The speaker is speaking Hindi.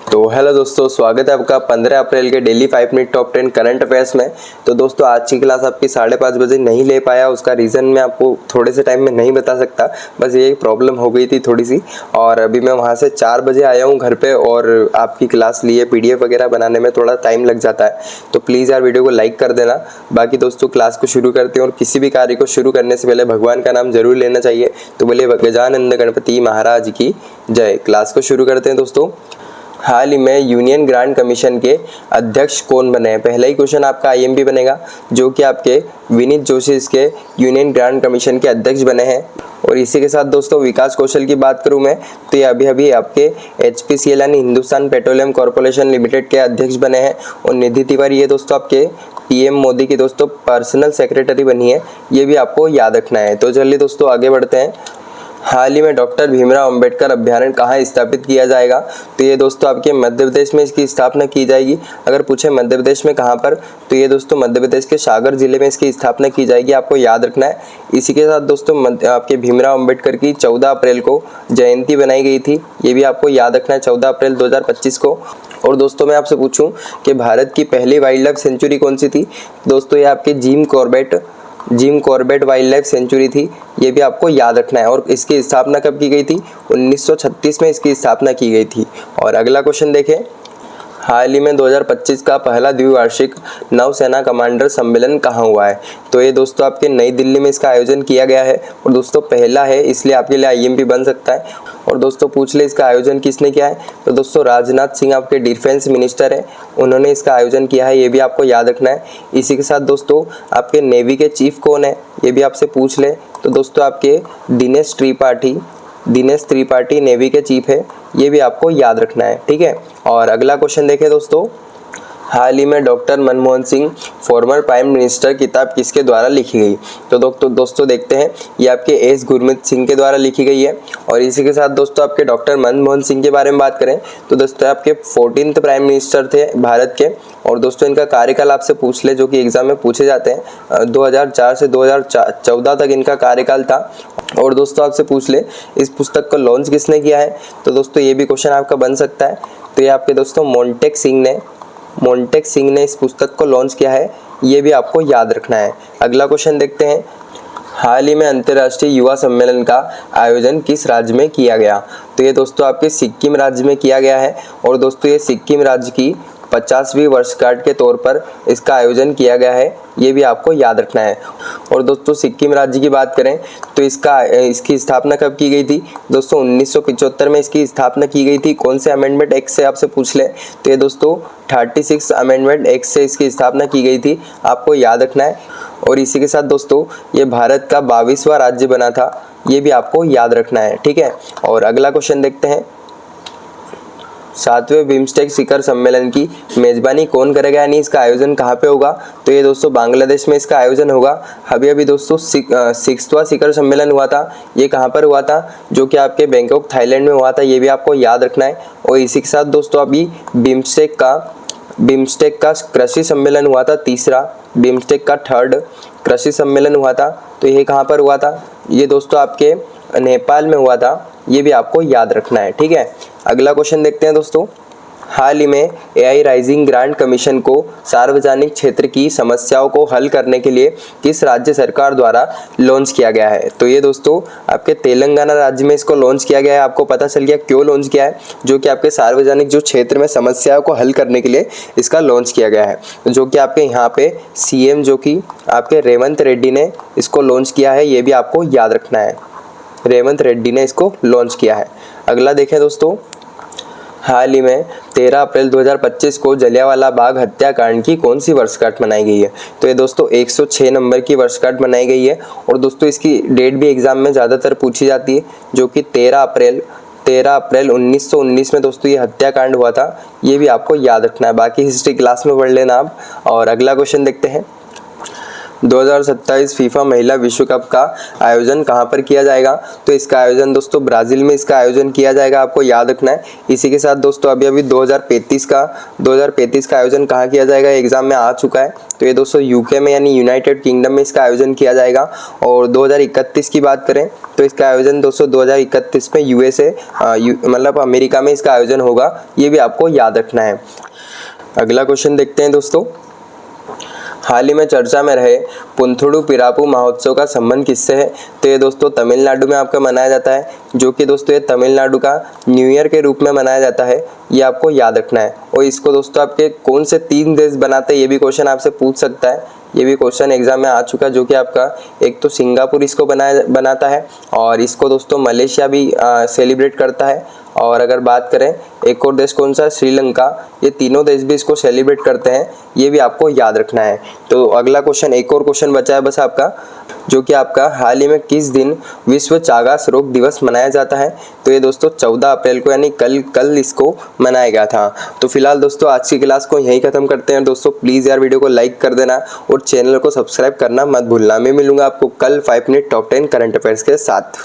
तो हेलो दोस्तों, स्वागत है आपका 15 अप्रैल के daily 5 minute top 10 current affairs में। तो दोस्तों आज की क्लास आपकी 5:30 बजे नहीं ले पाया, उसका रीज़न मैं आपको थोड़े से टाइम में नहीं बता सकता। बस ये प्रॉब्लम हो गई थी थोड़ी सी, और अभी मैं वहाँ से 4 बजे आया हूँ घर पे, और आपकी क्लास लिए PDF वगैरह बनाने में थोड़ा टाइम लग जाता है। तो प्लीज़ यार वीडियो को लाइक कर देना। बाकी दोस्तों क्लास को शुरू करते हैं, और किसी भी कार्य को शुरू करने से पहले भगवान का नाम जरूर लेना चाहिए। तो बोलिए गजानंद गणपति महाराज की जय। क्लास को शुरू करते हैं दोस्तों। हाल ही में यूनियन ग्रांट कमीशन के अध्यक्ष कौन बने हैं? पहला ही क्वेश्चन आपका IMP बनेगा, जो कि आपके विनीत जोशी इसके यूनियन ग्रांट कमीशन के अध्यक्ष बने हैं। और इसी के साथ दोस्तों विकास कौशल की बात करूं मैं, तो ये अभी आपके HPCL यानी हिंदुस्तान पेट्रोलियम कॉर्पोरेशन लिमिटेड के अध्यक्ष बने हैं। और निधि तिवारी ये दोस्तों आपके PM मोदी की दोस्तों पर्सनल सेक्रेटरी बनी है, ये भी आपको याद रखना है। तो चलिए दोस्तों आगे बढ़ते हैं। हाल ही में डॉक्टर भीमराव अंबेडकर अभ्यारण्य कहाँ स्थापित किया जाएगा? तो ये दोस्तों आपके मध्य प्रदेश में इसकी स्थापना की जाएगी। अगर पूछे मध्य प्रदेश में कहाँ पर, तो ये दोस्तों मध्य प्रदेश के सागर जिले में इसकी स्थापना की जाएगी, आपको याद रखना है। इसी के साथ दोस्तों आपके भीमराव अंबेडकर की 14 अप्रैल को जयंती बनाई गई थी, ये भी आपको याद रखना है, 14 अप्रैल 2025 को। और दोस्तों मैं आपसे पूछूं कि भारत की पहली वाइल्ड लाइफ सेंचुरी कौन सी थी? दोस्तों ये आपके Jim Corbett wild life sanctuary थी, ये भी आपको याद रखना है। और इसकी स्थापना कब की गई थी? 1936 में इसकी स्थापना की गई थी। और अगला क्वेश्चन देखें। हाल ही में 2025 का पहला द्विवार्षिक नौसेना कमांडर सम्मेलन कहाँ हुआ है? तो ये दोस्तों आपके नई दिल्ली में इसका आयोजन किया गया है। और दोस्तों पहला है, इसलिए आपके लिए IMP बन सकता है। और दोस्तों पूछ ले इसका आयोजन किसने किया है? तो दोस्तों राजनाथ सिंह आपके डिफेंस मिनिस्टर है, उन्होंने इसका आयोजन किया है, ये भी आपको याद रखना है। इसी के साथ दोस्तों आपके नेवी के चीफ कौन है, ये भी आपसे पूछ ले। तो दोस्तों आपके दिनेश त्रिपाठी नेवी के चीफ है, ये भी आपको याद रखना है, ठीक है। और अगला क्वेश्चन देखें दोस्तों। हाल ही में doctor Manmohan Singh former prime minister किताब किसके द्वारा लिखी गई? तो दोस्तों देखते हैं, ये आपके S गुरमीत सिंह के द्वारा लिखी गई है। और इसी के साथ दोस्तों आपके डॉक्टर मनमोहन सिंह के बारे में बात करें, तो दोस्तों आपके 14th प्राइम मिनिस्टर थे भारत के। और दोस्तों इनका कार्यकाल आपसे पूछ ले, जो कि एग्जाम में पूछे जाते हैं, 2004 से 2014 तक इनका कार्यकाल था। और दोस्तों आपसे पूछ ले इस पुस्तक को लॉन्च किसने किया है? तो दोस्तों ये भी क्वेश्चन आपका बन सकता है। तो ये आपके दोस्तों मोंटेक सिंह ने इस पुस्तक को लॉन्च किया है, ये भी आपको याद रखना है। अगला क्वेश्चन देखते हैं। हाल ही में अंतर्राष्ट्रीय युवा सम्मेलन का आयोजन किस राज्य में किया गया? तो ये दोस्तों आपके सिक्किम राज्य में किया गया है। और दोस्तों ये सिक्किम राज्य की 50वीं वर्षगांठ के तौर पर इसका आयोजन किया गया है, ये भी आपको याद रखना है। और दोस्तों सिक्किम राज्य की बात करें तो इसकी स्थापना कब की गई थी? दोस्तों 1975 में इसकी स्थापना की गई थी। कौन से अमेंडमेंट एक्ट से आपसे पूछ ले, तो ये दोस्तों 36 अमेंडमेंट एक्ट से इसकी स्थापना की गई थी, आपको याद रखना है। और इसी के साथ दोस्तों ये भारत का 22वां राज्य बना था, ये भी आपको याद रखना है, ठीक है। और अगला क्वेश्चन देखते हैं। 7वें बिम्स्टेक शिखर सम्मेलन की मेजबानी कौन करेगा, यानी इसका आयोजन कहाँ पे होगा? तो ये दोस्तों बांग्लादेश में इसका आयोजन होगा। अभी दोस्तों 6वां शिखर सम्मेलन हुआ था, ये कहाँ पर हुआ था? जो कि आपके बैंकॉक थाईलैंड में हुआ था, ये भी आपको याद रखना है। और इसी के साथ दोस्तों अभी बिम्स्टेक का कृषि सम्मेलन हुआ था, तीसरा बिम्स्टेक का 3rd कृषि सम्मेलन हुआ था, तो ये कहाँ पर हुआ था? ये दोस्तों आपके नेपाल में हुआ था, ये भी आपको याद रखना है, ठीक है। अगला क्वेश्चन देखते हैं दोस्तों। हाल ही में AI राइजिंग ग्रांट कमीशन को सार्वजनिक क्षेत्र की समस्याओं को हल करने के लिए किस राज्य सरकार द्वारा लॉन्च किया गया है? तो ये दोस्तों आपके तेलंगाना राज्य में इसको लॉन्च किया गया है। आपको पता चल गया क्यों लॉन्च किया है, जो कि आपके सार्वजनिक जो क्षेत्र में समस्याओं को हल करने के लिए इसका लॉन्च किया गया है। जो कि आपके यहाँ पे CM जो कि आपके रेवंत रेड्डी ने इसको लॉन्च किया है, ये भी आपको याद रखना है, रेवंत रेड्डी ने इसको लॉन्च किया है। अगला देखें दोस्तों। हाल ही में 13 अप्रैल 2025 को जलियांवाला बाग हत्याकांड की कौन सी वर्षगांठ मनाई गई है? तो ये दोस्तों 106 नंबर की वर्षगांठ मनाई गई है। और दोस्तों इसकी डेट भी एग्जाम में ज़्यादातर पूछी जाती है, जो कि 13 अप्रैल 1919 में दोस्तों ये हत्याकांड हुआ था, ये भी आपको याद रखना है। बाकी हिस्ट्री क्लास में पढ़ लेना आप। और अगला क्वेश्चन देखते हैं। 2027 फीफा महिला विश्व कप का आयोजन कहाँ पर किया जाएगा? तो इसका आयोजन दोस्तों ब्राज़ील में इसका आयोजन किया जाएगा, आपको याद रखना है। इसी के साथ दोस्तों अभी 2035 का आयोजन कहाँ किया जाएगा, एग्जाम में आ चुका है। तो ये दोस्तों यूके में यानी यूनाइटेड किंगडम में इसका आयोजन किया जाएगा। और 2031 की बात करें तो इसका आयोजन दोस्तों 2031 में यूएसए मतलब अमेरिका में इसका आयोजन होगा, ये भी आपको याद रखना है। अगला क्वेश्चन देखते हैं दोस्तों। हाल ही में चर्चा में रहे पुंथुडु पिरापु महोत्सव का संबंध किससे है? तो ये दोस्तों तमिलनाडु में आपका मनाया जाता है, जो कि दोस्तों ये तमिलनाडु का न्यू ईयर के रूप में मनाया जाता है, ये आपको याद रखना है। और इसको दोस्तों आपके कौन से 3 देश बनाते हैं, ये भी क्वेश्चन आपसे पूछ सकता है। ये भी क्वेश्चन एग्जाम में आ चुका, जो कि आपका एक तो सिंगापुर इसको बनाता है, और इसको दोस्तों मलेशिया भी सेलिब्रेट करता है। और अगर बात करें एक और देश कौन सा, श्रीलंका, ये तीनों देश भी इसको सेलिब्रेट करते हैं, ये भी आपको याद रखना है। तो अगला क्वेश्चन, एक और क्वेश्चन बचा है बस आपका, जो कि आपका हाल ही में किस दिन विश्व चागास रोग दिवस मनाया जाता है? तो ये दोस्तों 14 अप्रैल को यानी कल इसको मनाया गया था। तो फिलहाल दोस्तों आज की क्लास को यहीं खत्म करते हैं। दोस्तों प्लीज़ यार वीडियो को लाइक कर देना और चैनल को सब्सक्राइब करना मत भूलना। मैं मिलूंगा आपको कल 5 मिनट टॉप 10 करंट अफेयर्स के साथ।